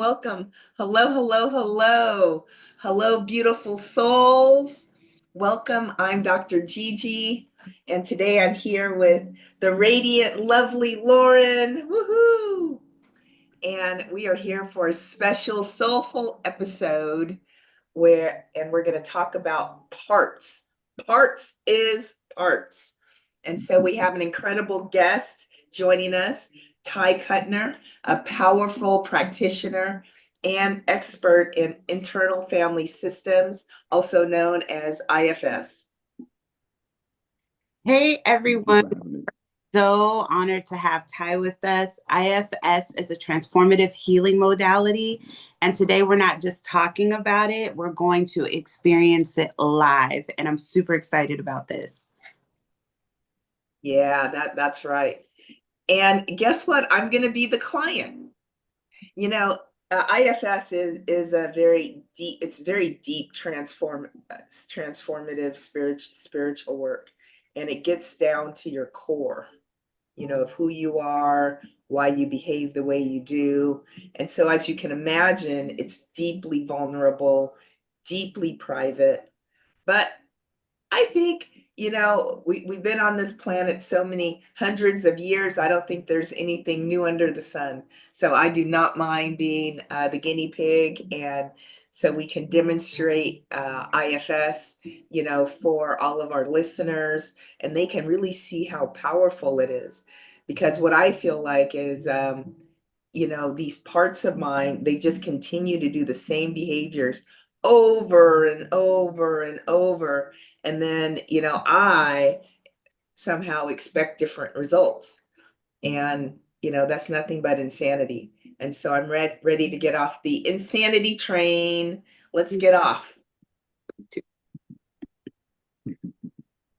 Welcome. Hello, hello, hello. Hello, beautiful souls. Welcome. I'm Dr. Gigi, and today I'm here with the radiant, lovely Lauren. Woohoo! And we are here for a special soulful episode we're going to talk about parts. Parts is parts. And so we have an incredible guest joining us, Ty Cutner, a powerful practitioner and expert in internal family systems, also known as IFS. Hey everyone, so honored to have Ty with us. IFS is a transformative healing modality, and today we're not just talking about it, we're going to experience it live, and I'm super excited about this. Yeah, that's right. And guess what? I'm going to be the client. You know, IFS is a very deep, it's very deep transformative spiritual work, and it gets down to your core, of who you are, why you behave the way you do. And so, as you can imagine, it's deeply vulnerable, deeply private, but I think, we've been on this planet so many hundreds of years. I don't think there's anything new under the sun. So I do not mind being the guinea pig. And so we can demonstrate IFS, for all of our listeners, and they can really see how powerful it is. Because what I feel like is, these parts of mine, they just continue to do the same behaviors over and over and over. And then, I somehow expect different results. And, that's nothing but insanity. And so I'm ready to get off the insanity train. Let's get off.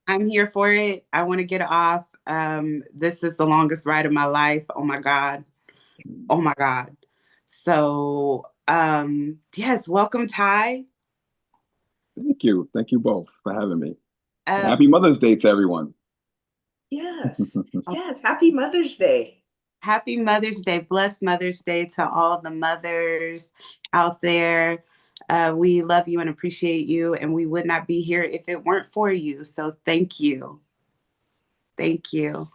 I'm here for it. I want to get off. This is the longest ride of my life. Oh my God. Oh my God. So, yes, welcome, Ty. Thank you. Thank you both for having me. And Uh, happy Mother's Day to everyone. Yes. Yes. Happy Mother's Day. Happy Mother's Day. Blessed Mother's Day to all the mothers out there. We love you and appreciate you, and we would not be here if it weren't for you. So thank you. Thank you.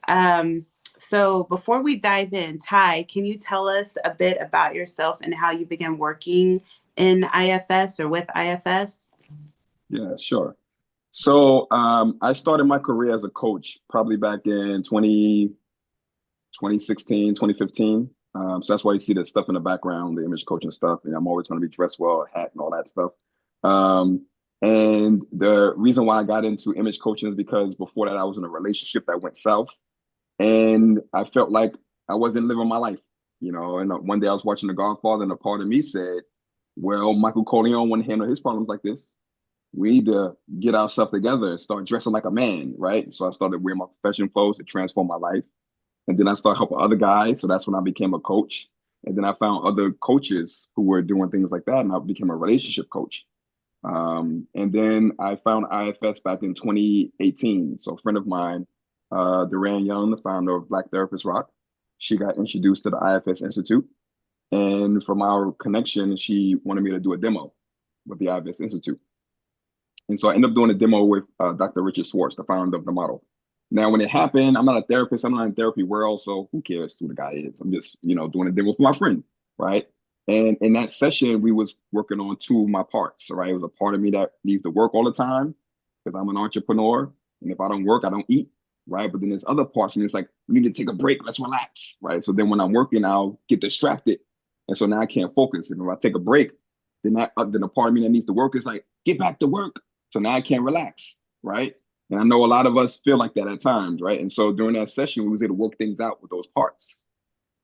Um, so before we dive in, Ty, can you tell us a bit about yourself and how you began working in IFS or with IFS? Yeah, sure. So I started my career as a coach probably back in 2016, 2015. So that's why you see the stuff in the background, the image coaching stuff. And I'm always going to be dressed well, hat and all that stuff. Um, and the reason why I got into image coaching is because before that, I was in a relationship that went south. And I felt like I wasn't living my life, And one day I was watching The Godfather, and a part of me said, well, Michael Corleone wouldn't handle his problems like this. We need to get ourselves together and start dressing like a man, right? So I started wearing my professional clothes to transform my life. And then I started helping other guys. So that's when I became a coach. And then I found other coaches who were doing things like that. And I became a relationship coach. And then I found IFS back in 2018. So a friend of mine, Duran Young, the founder of Black Therapist Rock, she got introduced to the IFS Institute. And from our connection, she wanted me to do a demo with the IFS Institute. And so I ended up doing a demo with Dr. Richard Schwartz, the founder of the model. Now, when it happened, I'm not a therapist. I'm not in therapy world, so who cares who the guy is? I'm just, doing a demo for my friend, right? And in that session, we was working on two of my parts, right? It was a part of me that needs to work all the time because I'm an entrepreneur. And if I don't work, I don't eat, right? But then there's other parts of me. It's like, we need to take a break. Let's relax, right? So then when I'm working, I'll get distracted. And so now I can't focus. And if I take a break, then the part of me that needs to work is like, get back to work. So now I can't relax, right? And I know a lot of us feel like that at times, right? And so during that session, we was able to work things out with those parts.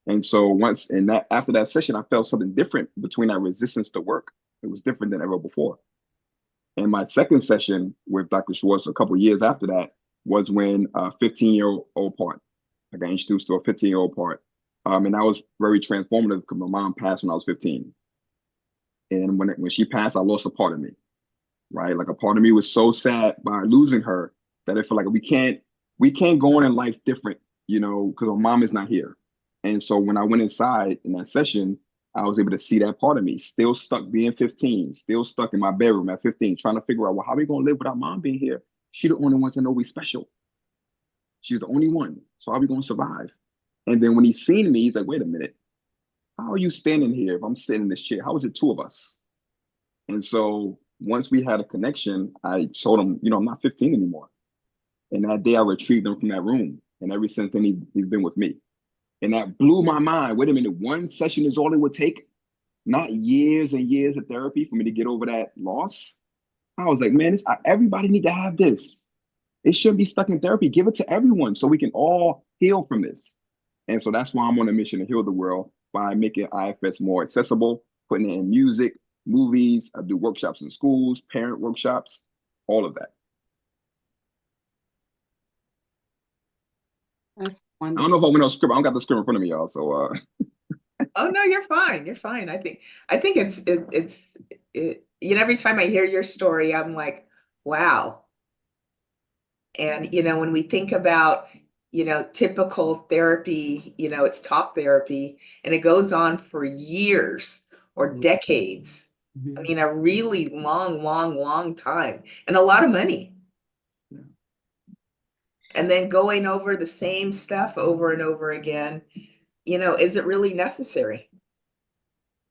And so after that session, I felt something different between that resistance to work. It was different than ever before. And my second session with Dr. Schwartz a couple of years after that was when a 15-year-old part, I got introduced to a 15-year-old part. And that was very transformative because my mom passed when I was 15. And when she passed, I lost a part of me, right? Like a part of me was so sad by losing her that I feel like we can't go on in life different, because my mom is not here. And so when I went inside in that session, I was able to see that part of me, still stuck being 15, still stuck in my bedroom at 15, trying to figure out, well, how are we going to live without mom being here? She the only one that know we special. She's the only one. So how are we going to survive? And then when he seen me, he's like, wait a minute. How are you standing here if I'm sitting in this chair? How is it two of us? And so once we had a connection, I told him, I'm not 15 anymore. And that day I retrieved him from that room. And ever since then, he's been with me. And that blew my mind. Wait a minute, one session is all it would take? Not years and years of therapy for me to get over that loss? I was like, man, everybody need to have this. It shouldn't be stuck in therapy. Give it to everyone so we can all heal from this. And so that's why I'm on a mission to heal the world by making IFS more accessible, putting it in music, movies. I do workshops in schools, parent workshops, all of that. That's I don't wonderful. know if I went on script. I don't got the script in front of me, y'all. So Oh no, you're fine. You're fine. I think every time I hear your story, I'm like, wow. And when we think about, typical therapy, it's talk therapy and it goes on for years or decades. I mean, a really long, long, long time and a lot of money. And then going over the same stuff over and over again, is it really necessary?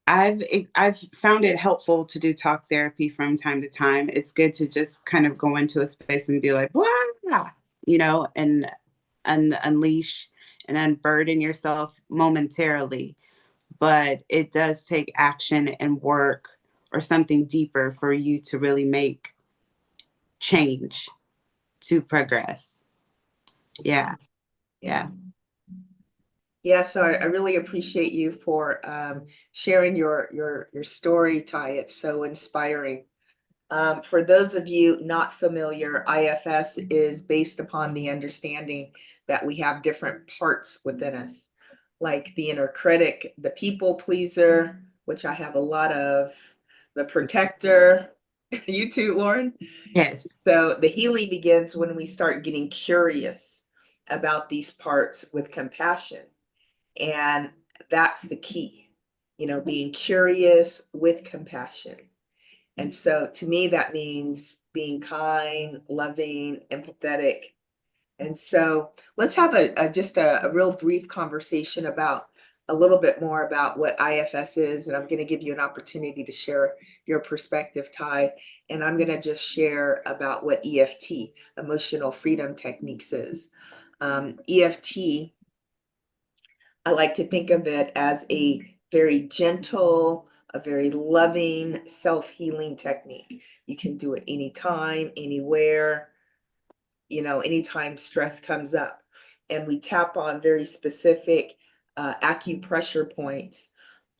I've found it helpful to do talk therapy from time to time. It's good to just kind of go into a space and be like, blah, and unleash and unburden yourself momentarily. But it does take action and work or something deeper for you to really make change to progress. Yeah. Yeah. Yeah, so I really appreciate you for sharing your story, Ty. It's so inspiring. For those of you not familiar, IFS is based upon the understanding that we have different parts within us, like the inner critic, the people pleaser, which I have a lot of, the protector, you too, Lauren. Yes. So the healing begins when we start getting curious about these parts with compassion. And that's the key, being curious with compassion. And so to me, that means being kind, loving, empathetic. And so let's have just a real brief conversation about a little bit more about what IFS is. And I'm going to give you an opportunity to share your perspective, Ty. And I'm going to just share about what EFT, Emotional Freedom Techniques, is. EFT, I like to think of it as a very gentle, a very loving self-healing technique. You can do it anytime, anywhere, anytime stress comes up. And we tap on very specific acupressure points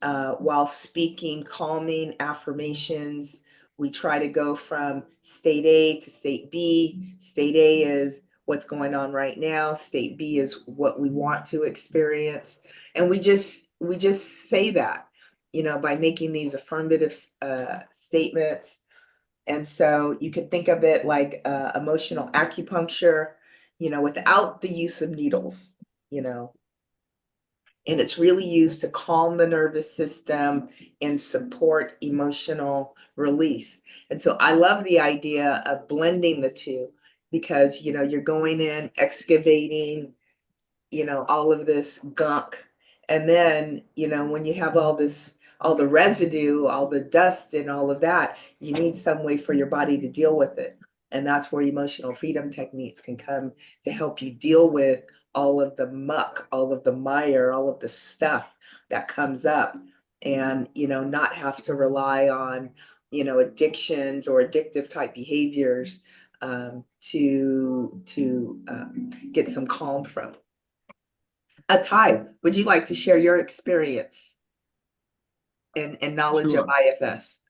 while speaking calming affirmations. We try to go from state A to state B. State A is what's going on right now. State B is what we want to experience. And we just say that, by making these affirmative statements. And so you could think of it like emotional acupuncture, without the use of needles, you know, and it's really used to calm the nervous system and support emotional release. And so I love the idea of blending the two because, you're going in, excavating, all of this gunk. And then, when you have all the residue, all the dust and all of that, you need some way for your body to deal with it. And that's where emotional freedom techniques can come to help you deal with all of the muck, all of the mire, all of the stuff that comes up and, not have to rely on, addictions or addictive type behaviors to get some calm from. Ty, would you like to share your experience and knowledge of sure. IFS?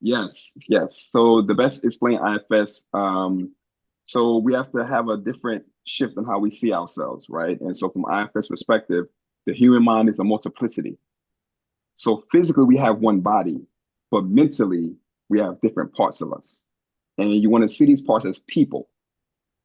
Yes, yes. So the best explain IFS. So we have to have a different shift in how we see ourselves, right? And so from IFS perspective, the human mind is a multiplicity. So physically we have one body, but mentally we have different parts of us. And you want to see these parts as people,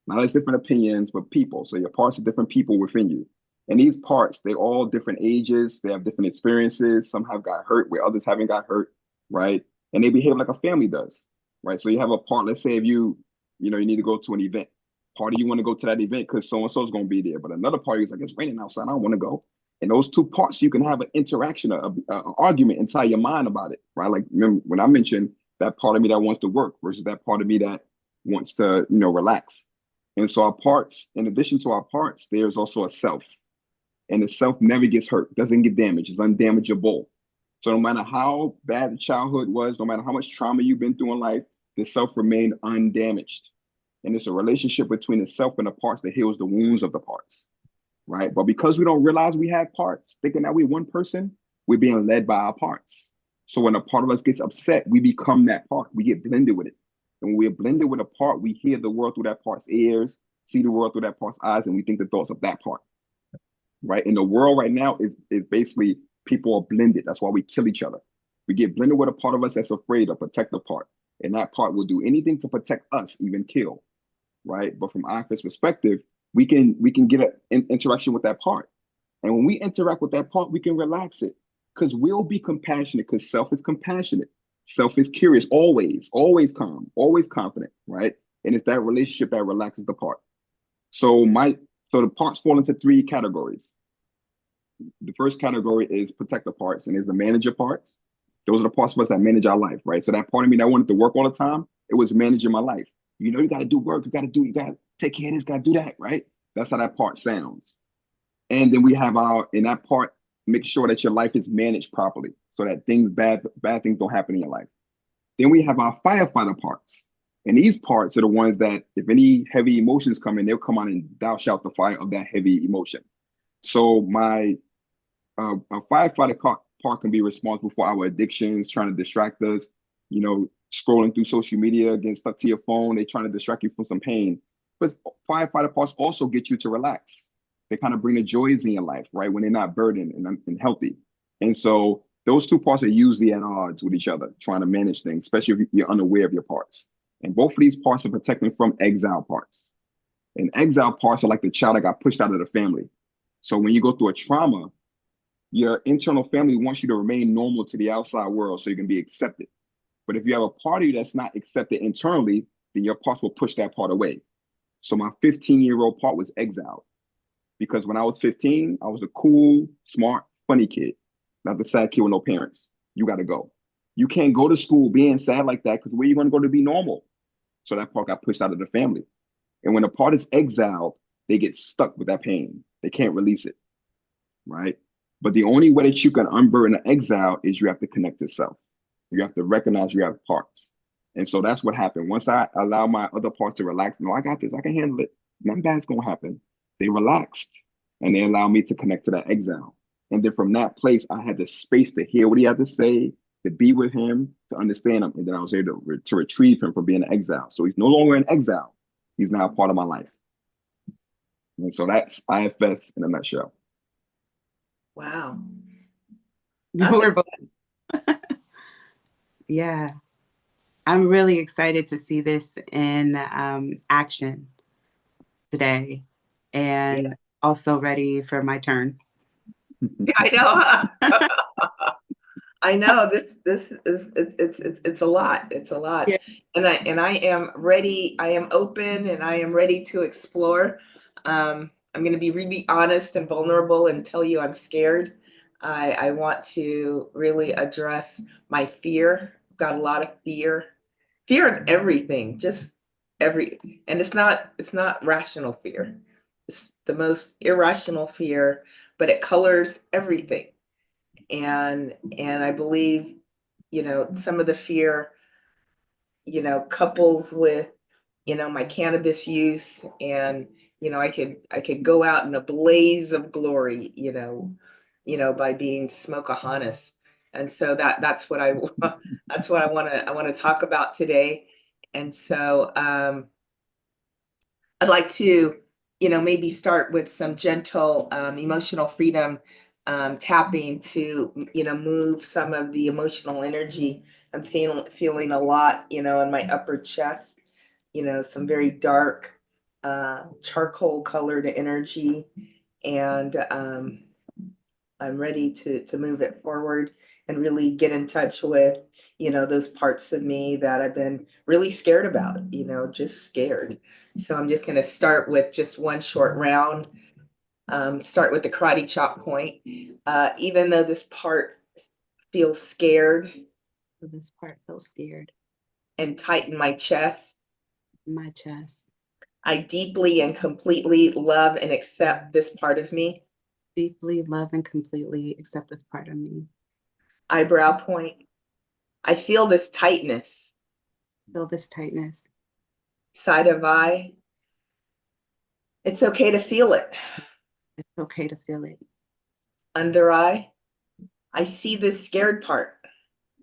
not as different opinions, but people. So your parts are different people within you. And these parts, they're all different ages, they have different experiences. Some have got hurt where others haven't got hurt, right? And they behave like a family does, right? So you have a part, let's say if you need to go to an event. Part of you want to go to that event because so and so is going to be there, but another party is like, it's raining outside, I don't want to go. And those two parts, you can have an interaction, an argument inside your mind about it, right? Like remember when I mentioned that part of me that wants to work versus that part of me that wants to, relax. And so our parts, in addition to our parts, there's also a self. And the self never gets hurt, doesn't get damaged, it's undamageable. So no matter how bad the childhood was, no matter how much trauma you've been through in life, the self remained undamaged. And it's a relationship between the self and the parts that heals the wounds of the parts, right? But because we don't realize we have parts, thinking that we're one person, we're being led by our parts. So when a part of us gets upset, we become that part. We get blended with it. And when we're blended with a part, we hear the world through that part's ears, see the world through that part's eyes, and we think the thoughts of that part, right? And the world right now is basically people are blended. That's why we kill each other. We get blended with a part of us that's afraid, a protective part. And that part will do anything to protect us, even kill, right? But from IFS perspective, we can get an interaction with that part. And when we interact with that part, we can relax it because we'll be compassionate because self is compassionate. Self is curious, always calm, always confident, right? And it's that relationship that relaxes the part. So the parts fall into three categories. The first category is protector parts and is the manager parts. Those are the parts of us that manage our life, right? So that part of me that wanted to work all the time, it was managing my life. You got to do work, you got to take care of this, got to do that, right? That's how that part sounds. And then we have in that part, make sure that your life is managed properly so that bad things don't happen in your life. Then we have our firefighter parts. And these parts are the ones that if any heavy emotions come in, they'll come on and douse out the fire of that heavy emotion. So a firefighter part can be responsible for our addictions, trying to distract us, scrolling through social media, getting stuck to your phone, they're trying to distract you from some pain. But firefighter parts also get you to relax. They kind of bring the joys in your life, right? When they're not burdened and healthy. And so those two parts are usually at odds with each other, trying to manage things, especially if you're unaware of your parts. And both of these parts are protecting from exile parts. And exile parts are like the child that got pushed out of the family. So when you go through a trauma, your internal family wants you to remain normal to the outside world so you can be accepted. But if you have a part of you that's not accepted internally, then your parts will push that part away. So my 15-year-old part was exiled because when I was 15, I was a cool, smart, funny kid, not the sad kid with no parents. You got to go. You can't go to school being sad like that because where are you going to go to be normal? So that part got pushed out of the family. And when a part is exiled, they get stuck with that pain. They can't release it, right? But the only way that you can unburden an exile is you have to connect to self. You have to recognize you have parts. And so that's what happened. Once I allow my other parts to relax, no, I got this, I can handle it. Nothing bad's gonna happen. They relaxed and they allowed me to connect to that exile. And then from that place, I had the space to hear what he had to say, to be with him, to understand him. And then I was able to retrieve him from being an exile. So he's no longer in exile. He's now a part of my life. And so that's IFS in a nutshell. Wow. We're both, yeah. I'm really excited to see this in action today and also ready for my turn. I know. I know this is it's a lot. It's a lot. Yeah. And I am ready. I am open and I am ready to explore. I'm going to be really honest and vulnerable and tell you I'm scared. I want to really address my fear. I've got a lot of fear of everything, just and it's not rational fear. It's the most irrational fear, but it colors everything. And I believe, some of the fear, couples with, my cannabis use and, I could go out in a blaze of glory, by being smokeahontas. And so that's what that's what I want to talk about today. And so I'd like to, maybe start with some gentle emotional freedom tapping to, move some of the emotional energy. I'm feeling a lot, in my upper chest, some very dark charcoal colored energy. and I'm ready to move it forward and really get in touch with, those parts of me that I've been really scared about, just scared. So I'm just going to start with just one short round. Start with the karate chop point. Even though this part feels scared This part feels scared. and tighten my chest, My chest. I deeply and completely love and accept this part of me. Deeply love and completely accept this part of me. Eyebrow point. I feel this tightness. Feel this tightness. Side of eye. It's okay to feel it. It's okay to feel it. Under eye. I see this scared part.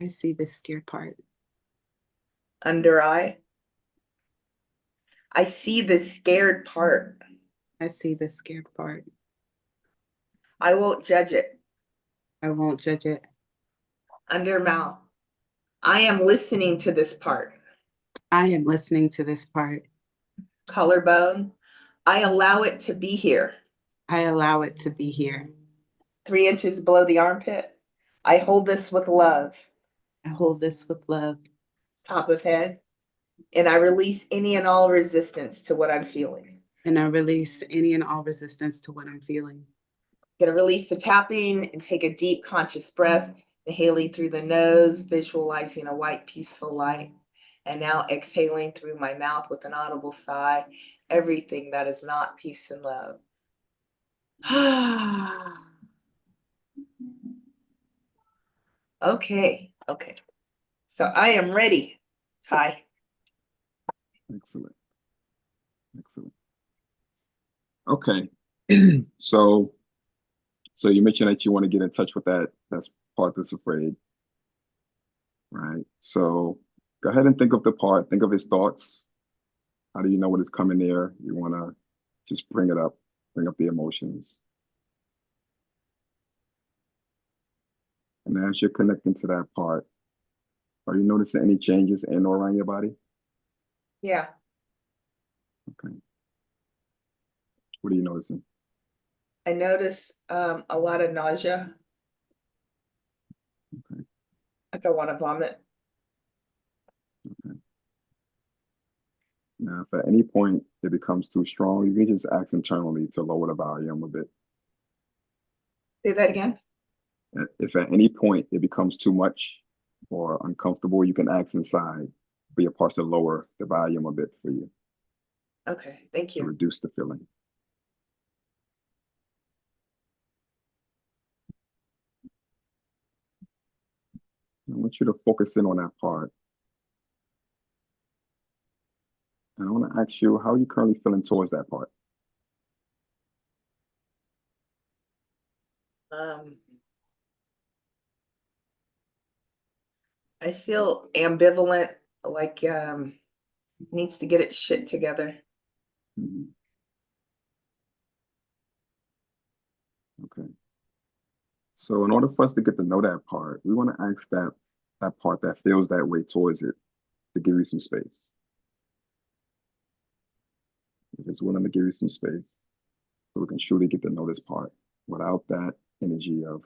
I see this scared part. Under eye. I see this scared part. I see this scared part. I won't judge it. I won't judge it. Under mouth. I am listening to this part. I am listening to this part. Collarbone. I allow it to be here. I allow it to be here. 3 inches below the armpit. I hold this with love. I hold this with love. Top of head. And I release any and all resistance to what I'm feeling. And I release any and all resistance to what I'm feeling. Gonna release the tapping and take a deep conscious breath, inhaling through the nose, visualizing a white peaceful light. And now exhaling through my mouth with an audible sigh, everything that is not peace and love. Okay. So I am ready, Ty. Excellent. Okay. So you mentioned that you want to get in touch with that's part that's afraid, right? So go ahead and think of the part, think of his thoughts. How do you know when it's coming there? You want to just bring it up, bring up the emotions. And as you're connecting to that part, are you noticing any changes in or around your body? Yeah. Okay. What are you noticing? I notice a lot of nausea. Okay. Like I want to vomit. Okay. Now, if at any point it becomes too strong, you can just ask internally to lower the volume a bit. Say that again. If at any point it becomes too much or uncomfortable, you can ask inside for your parts to lower the volume a bit for you Okay, thank to you. reduce the feeling. I want you to focus in on that part. And I want to ask you, how are you currently feeling towards that part? I feel ambivalent, like needs to get its shit together. Mhm. Okay. So in order for us to get to know that part, we want to ask that part that feels that way towards it to give you some space. If it's willing to give you some space, so we can truly get to know this part without that energy of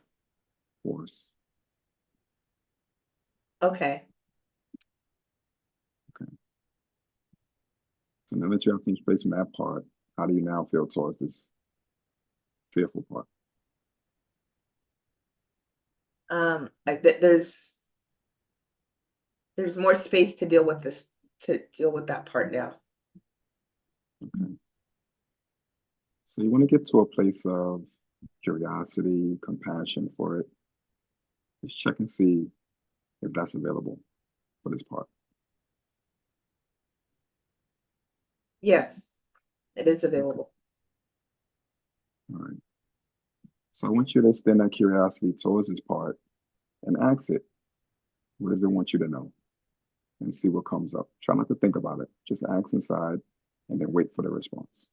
force. Okay. Okay. So now that you have some space from that part, how do you now feel towards this fearful part? There's more space to deal with that part now. Okay. So you want to get to a place of curiosity, compassion for it. Just check and see if that's available for this part. Yes, it is available. All right. So I want you to extend that curiosity towards this part and ask it, what does it want you to know? And see what comes up. Try not to think about it. Just ask inside and then wait for the response.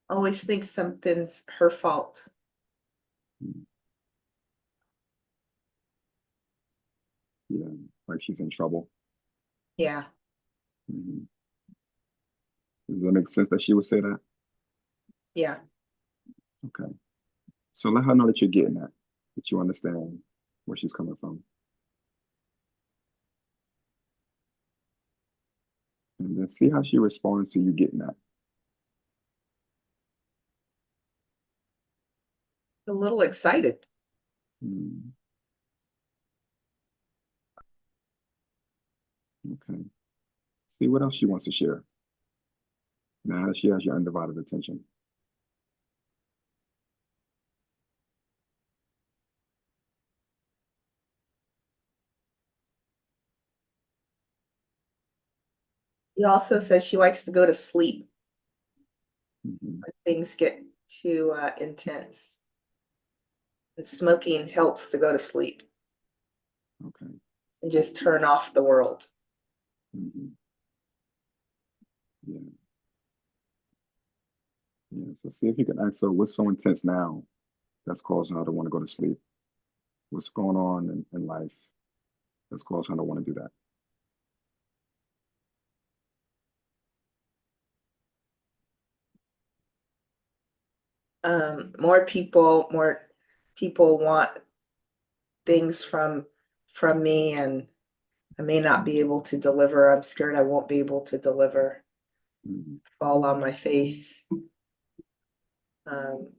Always think something's her fault. like she's in trouble. Yeah. Mhm. Does that make sense that she would say that? Yeah. Okay. So let her know that you're getting that you understand where she's coming from. And then see how she responds to you getting that. A little excited. Mm, okay. See what else she wants to share. Now that she has your undivided attention. He also says she likes to go to sleep Mhm. when things get too intense. And smoking helps to go to sleep Okay. and just turn off the world. Mhm. Yeah. Yeah. So see if you can ask her what's so intense now that's causing her to want to go to sleep. What's going on in life that's causing her to want to do that. More people want things from me, and I may not be able to deliver. I'm scared I won't be able to deliver. Mhm. Fall on my face. Um,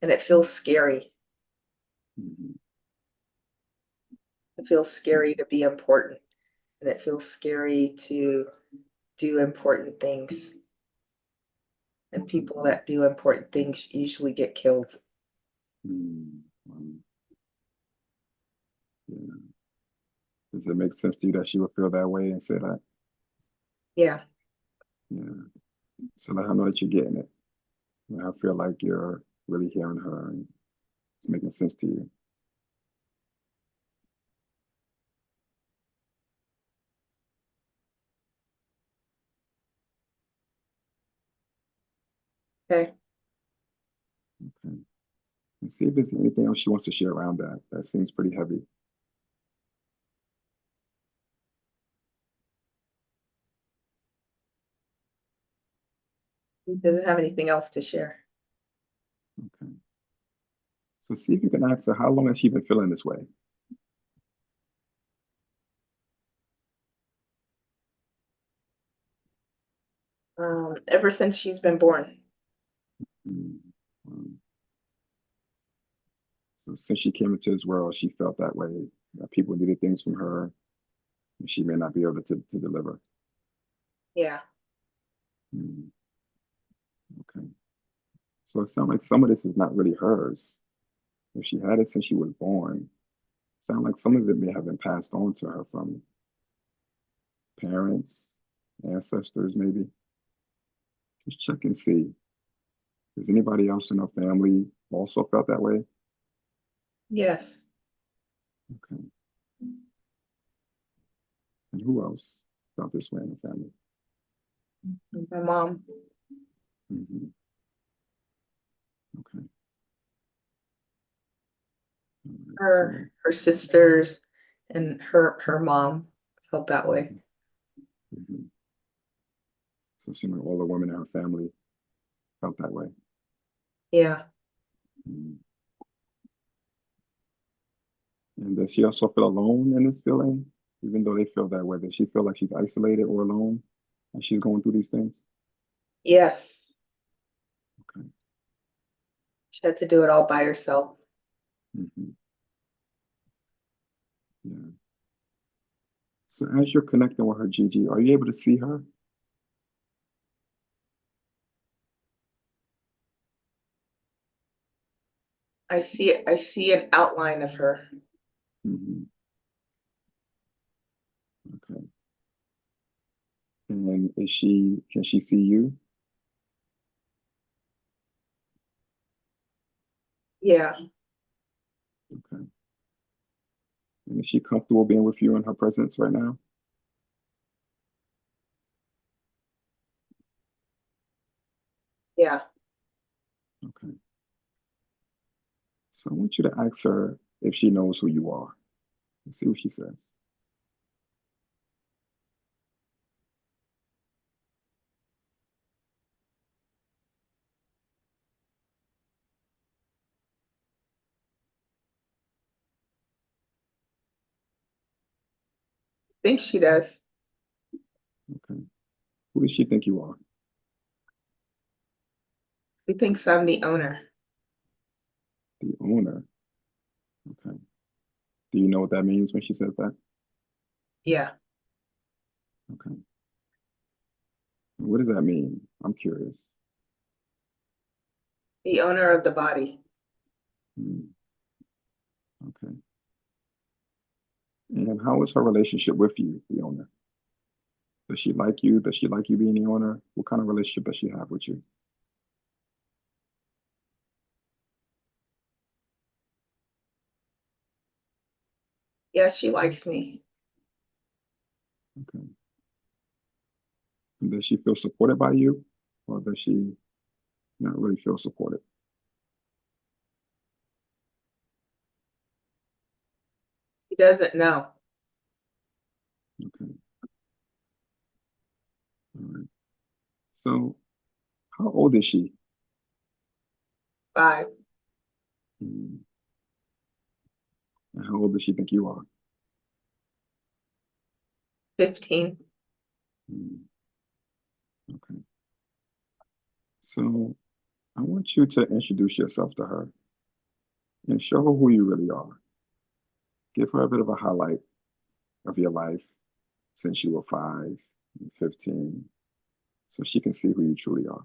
and it feels scary. Mhm. It feels scary to be important, and it feels scary to do important things. And people that do important things usually get killed. Mhm. Yeah. Does it make sense to you that she would feel that way and say that? Yeah. Yeah. So let her know that you're getting it. Let her feel like you're really hearing her and it's making sense to you. Okay. Okay. And see if there's anything else she wants to share around that. That seems pretty heavy. He doesn't have anything else to share. Okay. So see if you can ask her how long has she been feeling this way? Ever since she's been born. Mm, um, so since she came into this world, she felt that way. That people needed things from her, and she may not be able to deliver. Yeah. Mm, okay. So it sounds like some of this is not really hers. If she had it since she was born, it sounds like some of it may have been passed on to her from parents, ancestors, maybe. Just check and see. Does anybody else in her family also felt that way? Yes. Okay. And who else felt this way in the family? My mom, Hmm. Okay. All right. her her sisters, and her mom felt that way. Mhm. So she all the women in her family felt that way. Yeah. Mhm. And does she also feel alone in this feeling? Even though they feel that way, does she feel like she's isolated or alone as she's going through these things? Yes. Okay. She had to do it all by herself. Hmm. Yeah. So as you're connecting with her, Gigi, are you able to see her? I see an outline of her. Hmm. Okay. And can she see you? Yeah. Okay. And is she comfortable being with you in her presence right now? Yeah. Okay. So I want you to ask her if she knows who you are. Let's see what she says. Think she does. Okay. Who does she think you are? He thinks I'm the owner. The owner. Okay. Do you know what that means when she says that? Yeah. Okay. What does that mean? I'm curious. The owner of the body. Hmm. Okay. And how is her relationship with you, the owner? Does she like you? Does she like you being the owner? What kind of relationship does she have with you? Yeah, she likes me. Okay. And does she feel supported by you? Or does she not really feel supported? He doesn't know. Okay. All right. So how old is she? 5, Hmm. And how old does she think you are? 15. Hmm. Okay. So I want you to introduce yourself to her and show her who you really are. Give her a bit of a highlight of your life since you were 5, 15, so she can see who you truly are.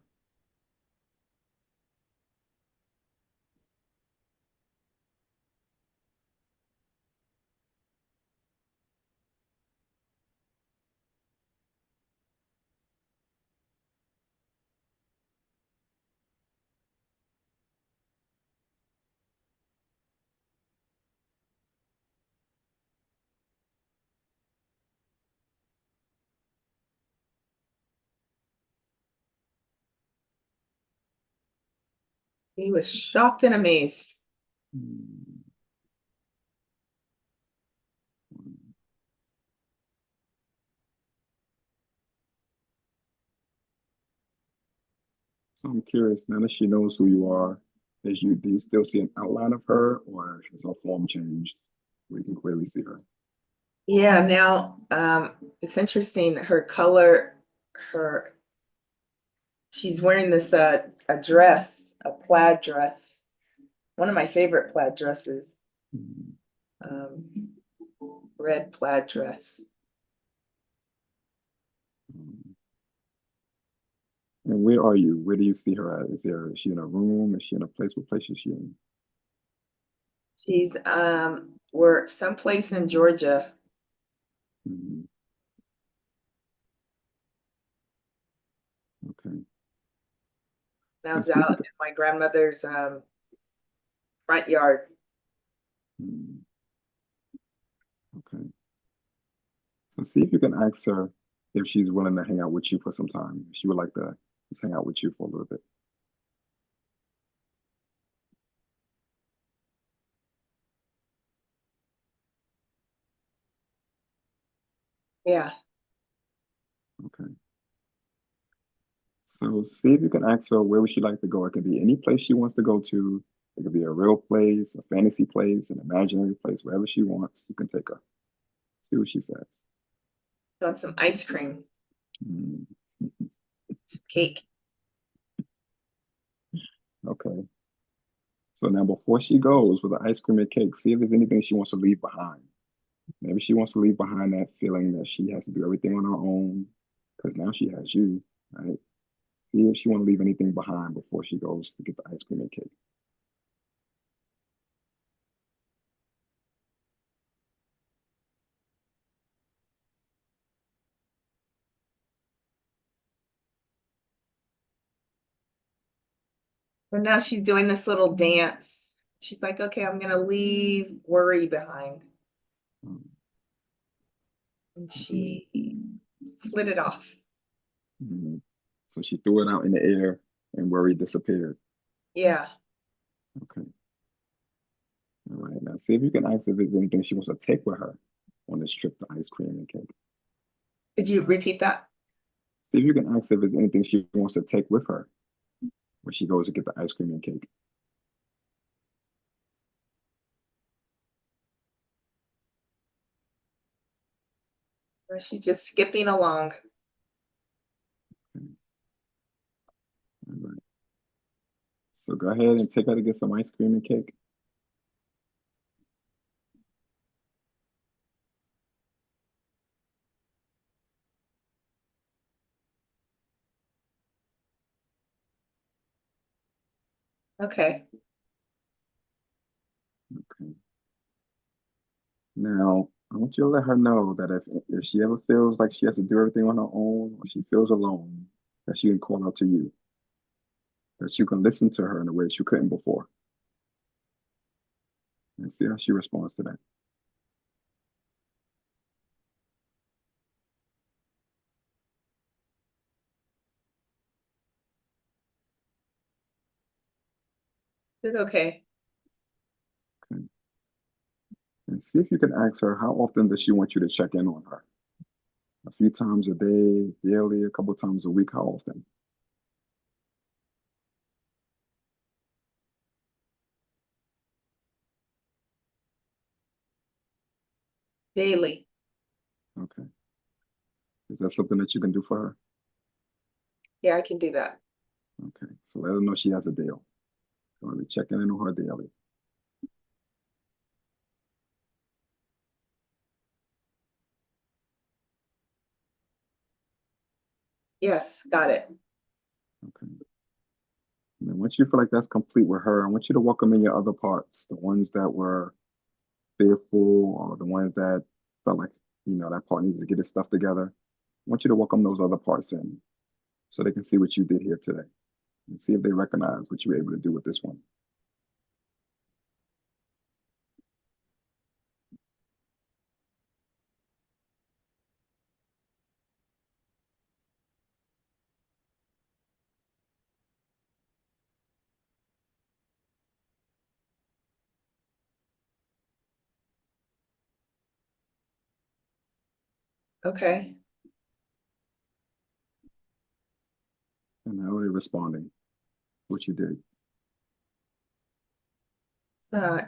He was shocked and amazed. Hmm. So I'm curious, now that she knows who you are, do you still see an outline of her or has her form changed where you can clearly see her? Yeah, now it's interesting. Her color, her she's wearing this a dress, a plaid dress. One of my favorite plaid dresses. Hmm. Um, red plaid dress. And where are you? Where do you see her at? Is she in a room? Is she in a place? What place is she in? She's we're someplace in Georgia. Hmm. Okay. And I So was see if out you in can, my grandmother's front yard. hmm, okay. So see if you can ask her if she's willing to hang out with you for some time. If she would like to just hang out with you for a little bit. Yeah. Okay. So see if you can ask her where would she like to go. It could be any place she wants to go to. It could be a real place, a fantasy place, an imaginary place, wherever she wants. You can take her. See what she says. Want some ice cream, Mm, some cake. okay. So now before she goes with the ice cream and cake, see if there's anything she wants to leave behind. Maybe she wants to leave behind that feeling that she has to do everything on her own because now she has you, right? See if she want to leave anything behind before she goes to get the ice cream and cake. And now she's doing this little dance. She's like, okay, I'm gonna leave worry behind. Um, And okay. she split it off. Mhm. So she threw it out in the air and worry disappeared. Yeah. Okay. All right. Now Now, see if you can ask if there's anything she wants to take with her on this trip to ice cream and cake. Could you repeat that? See if you can ask if there's anything she wants to take with her when she goes to get the ice cream and cake. Or she's just skipping along. Okay. All right. So go ahead and take her to get some ice cream and cake. Okay. Okay. Now, I want you to let her know that if she ever feels like she has to do everything on her own or she feels alone, that she can call out to you, that you can listen to her in a way she couldn't before, and see how she responds to that. Is it okay? Okay. And see if you can ask her how often does she want you to check in on her? A few times a day, daily, a couple times a week, how often? Daily. Okay. Is that something that you can do for her? Yeah, I can do that. Okay. So let her know she has a deal. So I'll be checking in on her daily. Yes, got it. Okay. And then once you feel like that's complete with her, I want you to welcome in your other parts, the ones that were fearful or the ones that felt like, that part needs to get its stuff together. I want you to welcome those other parts in so they can see what you did here today and see if they recognize what you were able to do with this one. Okay. And how are they responding? What you did.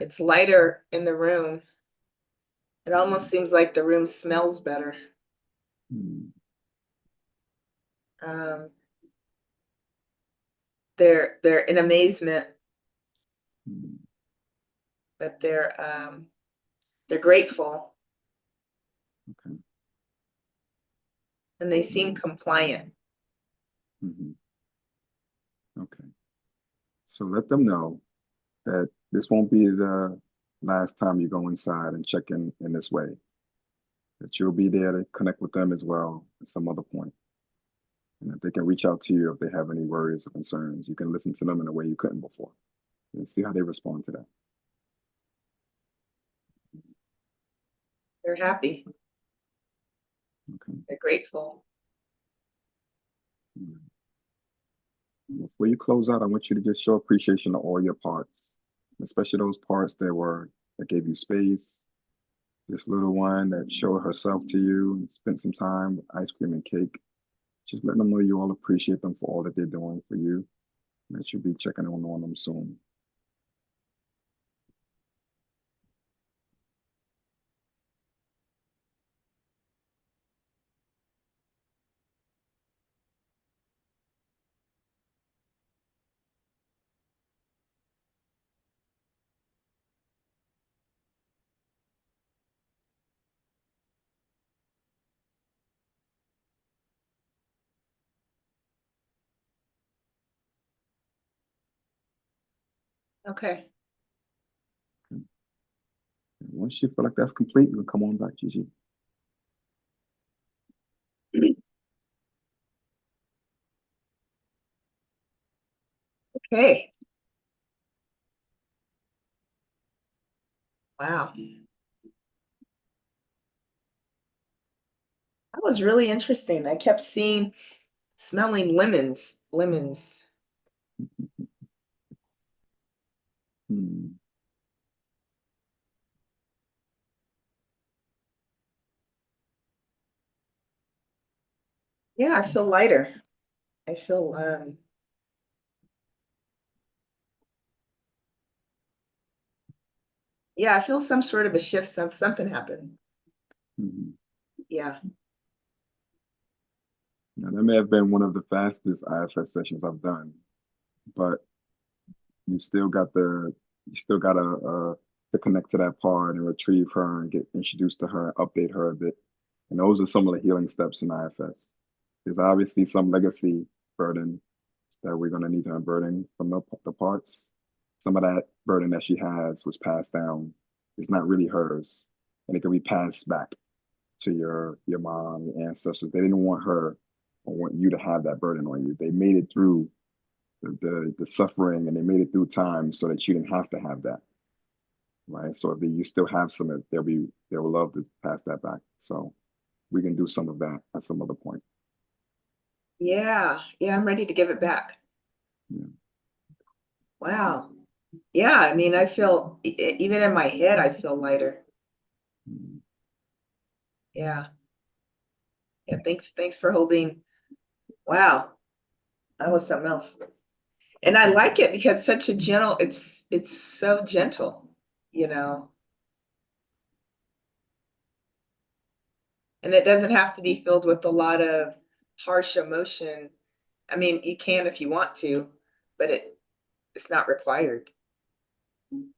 It's lighter in the room. It almost seems like the room smells better. Hmm. Um, they're in amazement, Hmm. but they're grateful Okay. and they seem compliant. Hmm. Okay. So let them know that this won't be the last time you go inside and check in this way, that you'll be there to connect with them as well at some other point, and that they can reach out to you if they have any worries or concerns. You can listen to them in a way you couldn't before and see how they respond to that. They're happy. Okay. They're grateful. Mm. Before you close out, I want you to just show appreciation to all your parts, especially those parts that gave you space. This little one that showed herself to you and spent some time with ice cream and cake. Just let them know you all appreciate them for all that they're doing for you, and that you'll be checking on them soon. Okay. And once you feel like that's complete, you can come on back, Gigi. Okay. Wow. That was really interesting. I kept smelling lemons. Hmm. Yeah, I feel lighter. I feel yeah, I feel some sort of a shift, something happened. Mhm. Yeah. Now, that may have been one of the fastest IFS sessions I've done, but you still got you still got to connect to that part and retrieve her and get introduced to her, update her a bit. And those are some of the healing steps in IFS. There's obviously some legacy burden that we're going to need to unburden from the parts. Some of that burden that she has was passed down. It's not really hers, and it can be passed back to your mom, your ancestors. They didn't want her or want you to have that burden on you. They made it through the suffering and they made it through time so that you didn't have to have that, right? So if you still have some, they'll love to pass that back. So we can do some of that at some other point. Yeah. Yeah, I'm ready to give it back. Yeah. Wow. Yeah, I mean, I feel even in my head, I feel lighter. Mm. Yeah. Yeah, thanks for holding. Wow, that was something else. And I like it because such a gentle, it's so gentle, you know. And it doesn't have to be filled with a lot of harsh emotion. I mean, you can if you want to, but it's not required.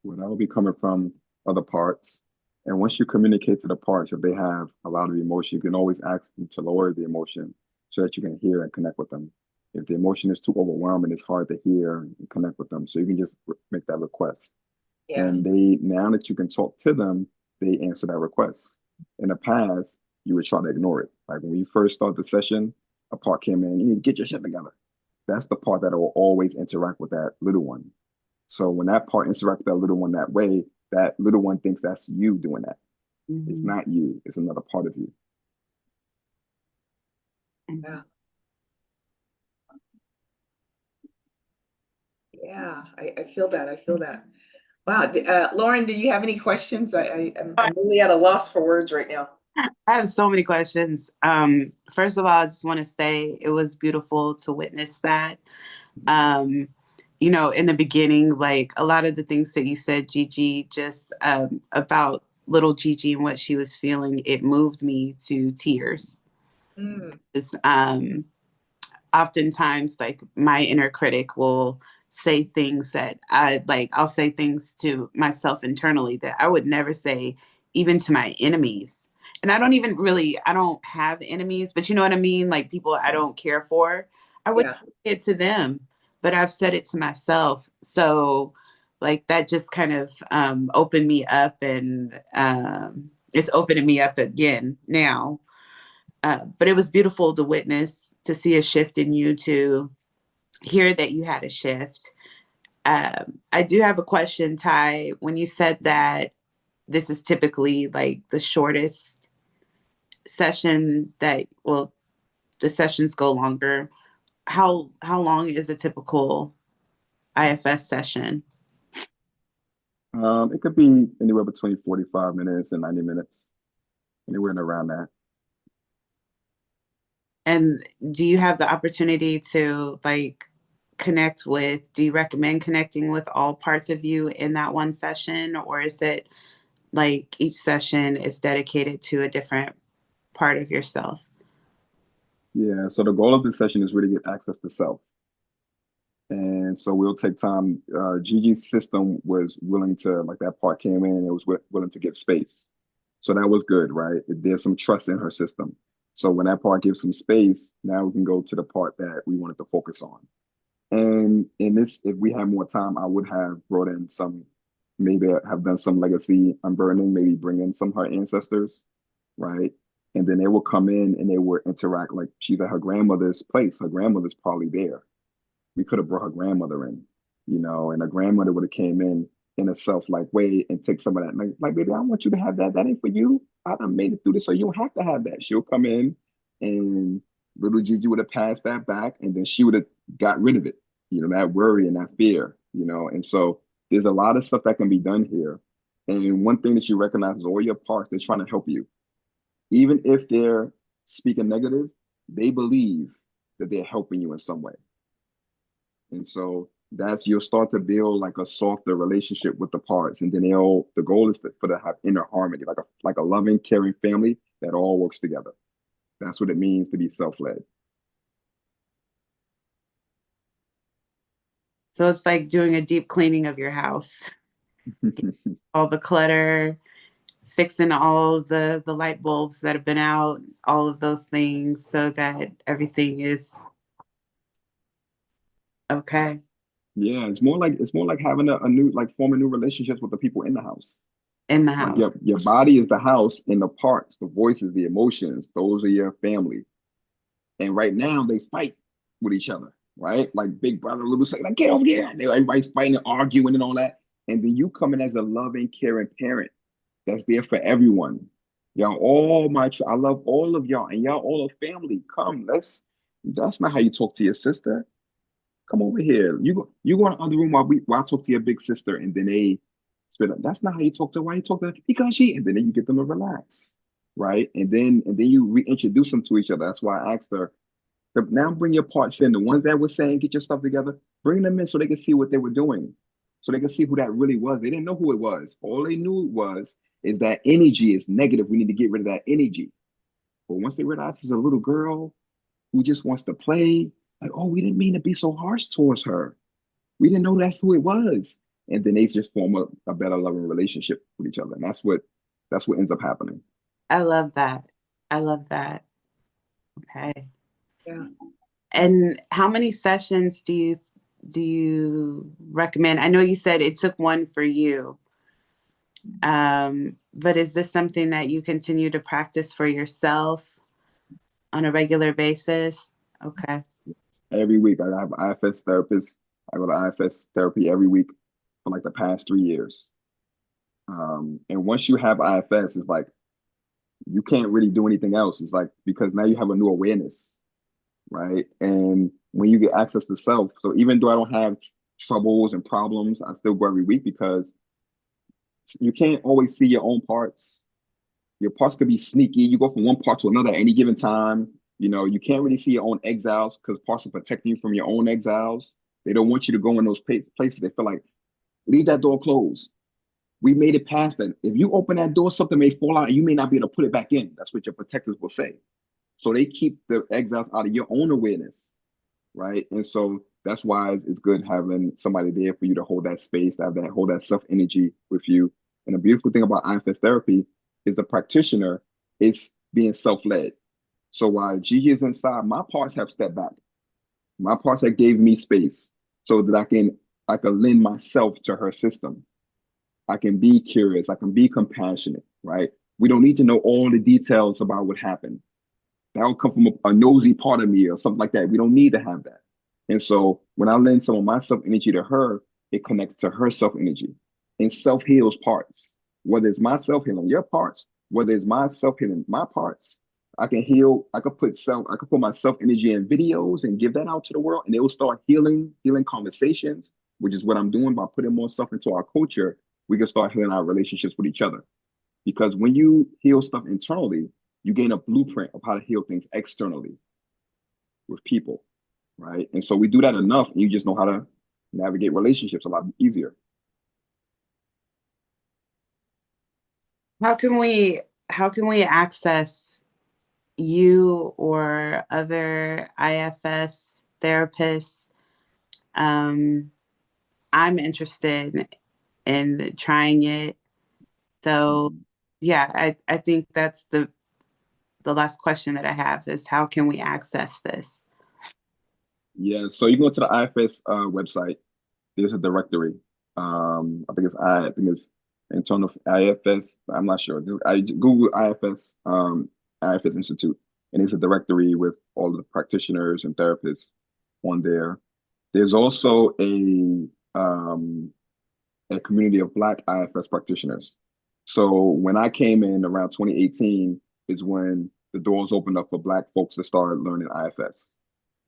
Well, that will be coming from other parts. And once you communicate to the parts, if they have a lot of emotion, you can always ask them to lower the emotion so that you can hear and connect with them. If the emotion is too overwhelming, it's hard to hear and connect with them. So you can just make that request. Yeah. And now that you can talk to them, they answer that request. In the past, you would try to ignore it. Like when we first started the session, a part came in, you need to get your shit together. That's the part that will always interact with that little one. So when that part interacts with that little one that way, that little one thinks that's you doing that. It's Mhm. not you, it's another part of you. Yeah. Yeah, I feel that. I feel that. Wow. Lauren, do you have any questions? I'm really at a loss for words right now. I have so many questions. First of all, I just want to say it was beautiful to witness that. Um, in the beginning, like a lot of the things that you said, Gigi, just about little Gigi and what she was feeling, it moved me to tears. Mm, It's, oftentimes, like my inner critic will say things that I'll say things to myself internally that I would never say even to my enemies. And I don't have enemies, but you know what I mean? Like people I don't care for. I would yeah. say it to them, but I've said it to myself. So like that just kind of opened me up, and it's opening me up again now. But it was beautiful to witness, to see a shift in you, to hear that you had a shift. I do have a question, Ty. When you said that this is typically like the shortest session that, well, the sessions go longer. How long is a typical IFS session? It could be anywhere between 45 minutes and 90 minutes, anywhere in around that. And do you have the opportunity to like connect with, do you recommend connecting with all parts of you in that one session, or is it like each session is dedicated to a different part of yourself? Yeah, so the goal of this session is really get access to self. And so we'll take time. Gigi's system was willing to, like that part came in and it was willing to give space. So that was good, right? There's some trust in her system. So when that part gives some space, now we can go to the part that we wanted to focus on. And in this, if we had more time, I would have brought in some, maybe have done some legacy unburdening, maybe bring in some of her ancestors, right? And then they will come in and they will interact like she's at her grandmother's place. Her grandmother's probably there. We could have brought her grandmother in, and her grandmother would have came in a self-like way and take some of that. Like, baby, I want you to have that. That ain't for you. I done made it through this, so you don't have to have that. She'll come in and little Gigi would have passed that back, and then she would have got rid of it, that worry and that fear, And so there's a lot of stuff that can be done here. And one thing that you recognize is all your parts, they're trying to help you. Even if they're speaking negative, they believe that they're helping you in some way. And so that's, you'll start to build like a softer relationship with the parts. And then the goal is for them to have inner harmony, like a loving, caring family that all works together. That's what it means to be self-led. So it's like doing a deep cleaning of your house, all the clutter, fixing all the light bulbs that have been out, all of those things so that everything is okay Yeah, it's more like having a new, like forming new relationships with the people in the house. in the Like house. your body is the house, and the parts, the voices, the emotions, those are your family. And right now they fight with each other, right? Like big brother, little sister, like get over here. Everybody's fighting and arguing and all that. And then you come in as a loving, caring parent that's there for everyone. Y'all, I love all of y'all, and y'all all a family. Come, that's not how you talk to your sister. Come over here. You go in the other room while I talk to your big sister, and then they spit up. That's not how you talk to her. Why you talk to her? Because and then you get them to relax. Right. And then you reintroduce them to each other. That's why I asked her, now bring your parts in. The ones that were saying, get your stuff together, bring them in so they can see what they were doing. So they can see who that really was. They didn't know who it was. All they knew is that energy is negative. We need to get rid of that energy. But once they realize it's a little girl who just wants to play, like, oh, we didn't mean to be so harsh towards her. We didn't know that's who it was. And then they just form a better loving relationship with each other. And that's what ends up happening. I love that. I love that. Okay. Yeah. And how many sessions do you recommend? I know you said it took one for you. But is this something that you continue to practice for yourself on a regular basis? Okay. Every week I have IFS therapists. I go to IFS therapy every week for like the past 3 years. And once you have IFS, it's like you can't really do anything else. It's like because now you have a new awareness, right? And when you get access to self, so even though I don't have troubles and problems, I still go every week because you can't always see your own parts. Your parts could be sneaky. You go from one part to another at any given time. You can't really see your own exiles because parts are protecting you from your own exiles. They don't want you to go in those places. They feel like, leave that door closed. We made it past that. If you open that door, something may fall out and you may not be able to put it back in. That's what your protectors will say. So they keep the exiles out of your own awareness, right? And so that's why it's good having somebody there for you to hold that space, to have that, hold that self energy with you. And the beautiful thing about IFS therapy is the practitioner is being self-led. So while Gigi is inside, my parts have stepped back. My parts have gave me space so that I can lend myself to her system. I can be curious. I can be compassionate, right? We don't need to know all the details about what happened. That'll come from a nosy part of me or something like that. We don't need to have that. And so when I lend some of my self energy to her, it connects to her self energy and self heals parts. Whether it's my self healing your parts, whether it's my self healing my parts, I can heal. I could put my self energy in videos and give that out to the world, and it will start healing conversations, which is what I'm doing by putting more stuff into our culture. We can start healing our relationships with each other. Because when you heal stuff internally, you gain a blueprint of how to heal things externally with people, right? And so we do that enough, and you just know how to navigate relationships a lot easier. How can we access you or other IFS therapists? Um, I'm interested in trying it. So yeah, I think that's the last question that I have is how can we access this? Yeah, so you go to the IFS website. There's a directory. I think it's internal IFS. I'm not sure. I Google IFS IFS Institute, and there's a directory with all of the practitioners and therapists on there. There's also a community of Black IFS practitioners. So when I came in around 2018 is when the doors opened up for Black folks to start learning IFS,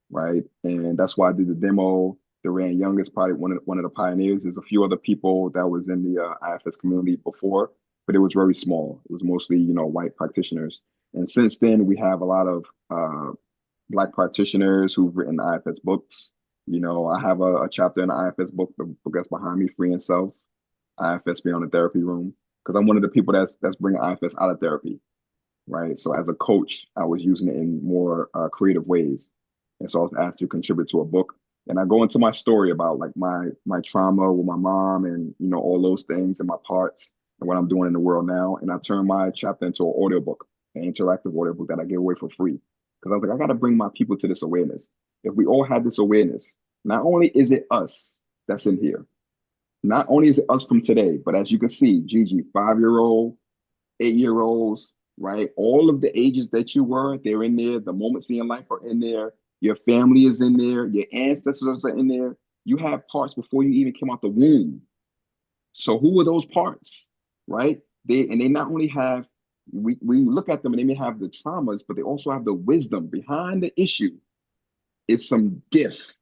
right? And that's why I did the demo. Duran Young is probably one of the pioneers. There's a few other people that was in the IFS community before, but it was very small. It was mostly white practitioners. And since then, we have a lot of Black practitioners who've written IFS books. You know, I have a chapter in the IFS book, the book that's behind me, Free and Self, IFS Beyond the Therapy Room, because I'm one of the people that's bringing IFS out of therapy, right? So as a coach, I was using it in more creative ways, and so I was asked to contribute to a book. And I go into my story about like my trauma with my mom, and you know all those things and my parts and what I'm doing in the world now. And I turn my chapter into an audiobook, an interactive audiobook that I give away for free, because I was like, I got to bring my people to this awareness. If we all had this awareness, not only is it us that's in here, not only is it us from today, but as you can see, Gigi, 5-year-old, 8-year-olds, right? All of the ages that you were, they're in there. The moments in your life are in there. Your family is in there. Your ancestors are in there. You have parts before you even came out the womb. So who are those parts, right? They not only have, we look at them and they may have the traumas, but they also have the wisdom behind the issue. It's some gift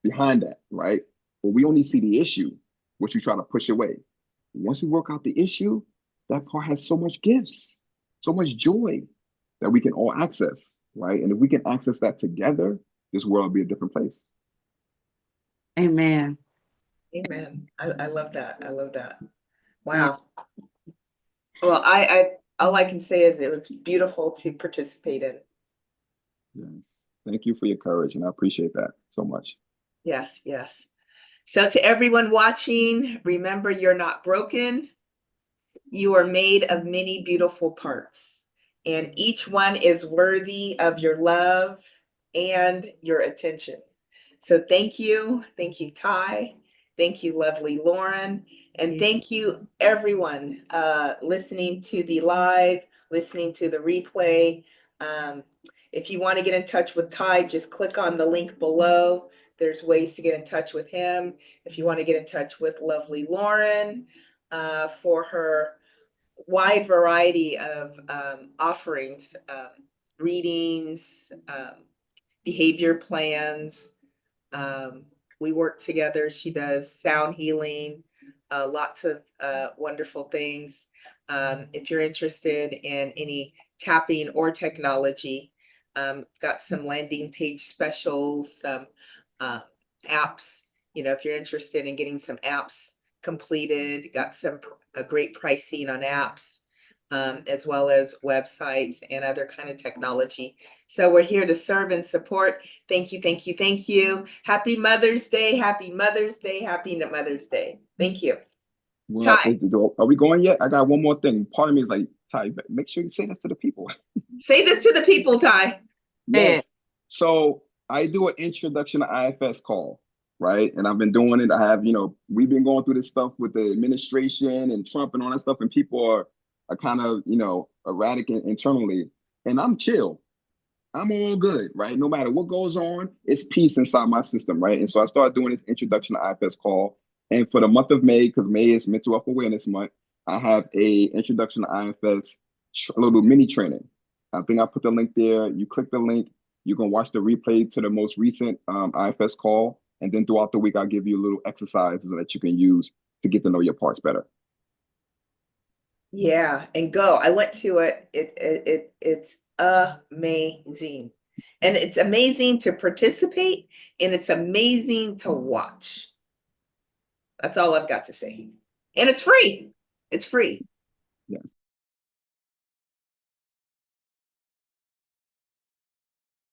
behind that, right? But we only see the issue, which we try to push away. Once we work out the issue, that part has so much gifts, so much joy that we can all access, right? And if we can access that together, this world will be a different place. Amen. Amen. I love that. I love that. Yeah. Wow. Well, I all I can say is it was beautiful to participate in. Yes. Thank you for your courage, and I appreciate that so much. Yes, yes. So to everyone watching, remember you're not broken. You are made of many beautiful parts, and each one is worthy of your love and your attention. So thank you. Thank you, Ty. Thank you, lovely Lauren. And thank you, everyone listening to the live, listening to the replay. Um, if you want to get in touch with Ty, just click on the link below. There's ways to get in touch with him. If you want to get in touch with lovely Lauren for her wide variety of offerings, readings, behavior plans. Um, we work together. She does sound healing, lots of wonderful things. If you're interested in any tapping or technology, got some landing page specials, some apps. You know, if you're interested in getting some apps completed, got some great pricing on apps. As well as websites and other kind of technology. So we're here to serve and support. Thank you, thank you, thank you. Happy Mother's Day, happy Mother's Day, happy Mother's Day. Thank you. Well, Ty, are we going yet? I got one more thing. Part of me is like, Ty, make sure you say this to the people. say this to the people, Ty. Yeah. Yes. So I do an introduction to IFS call, right? And I've been doing it. I have, we've been going through this stuff with the administration and Trump and all that stuff, and people are kind of, erratic internally. And I'm chill. I'm all good, right? No matter what goes on, it's peace inside my system, right? And so I started doing this introduction to IFS call. And for the month of May, because May is Mental Health Awareness Month, I have a introduction to IFS, a little mini training. I think I put the link there. You click the link, you can watch the replay to the most recent IFS call. And then throughout the week, I'll give you little exercises that you can use to get to know your parts better. Yeah, and go. I went to it. It's amazing. And it's amazing to participate and it's amazing to watch. That's all I've got to say. And it's free. It's free. Yes.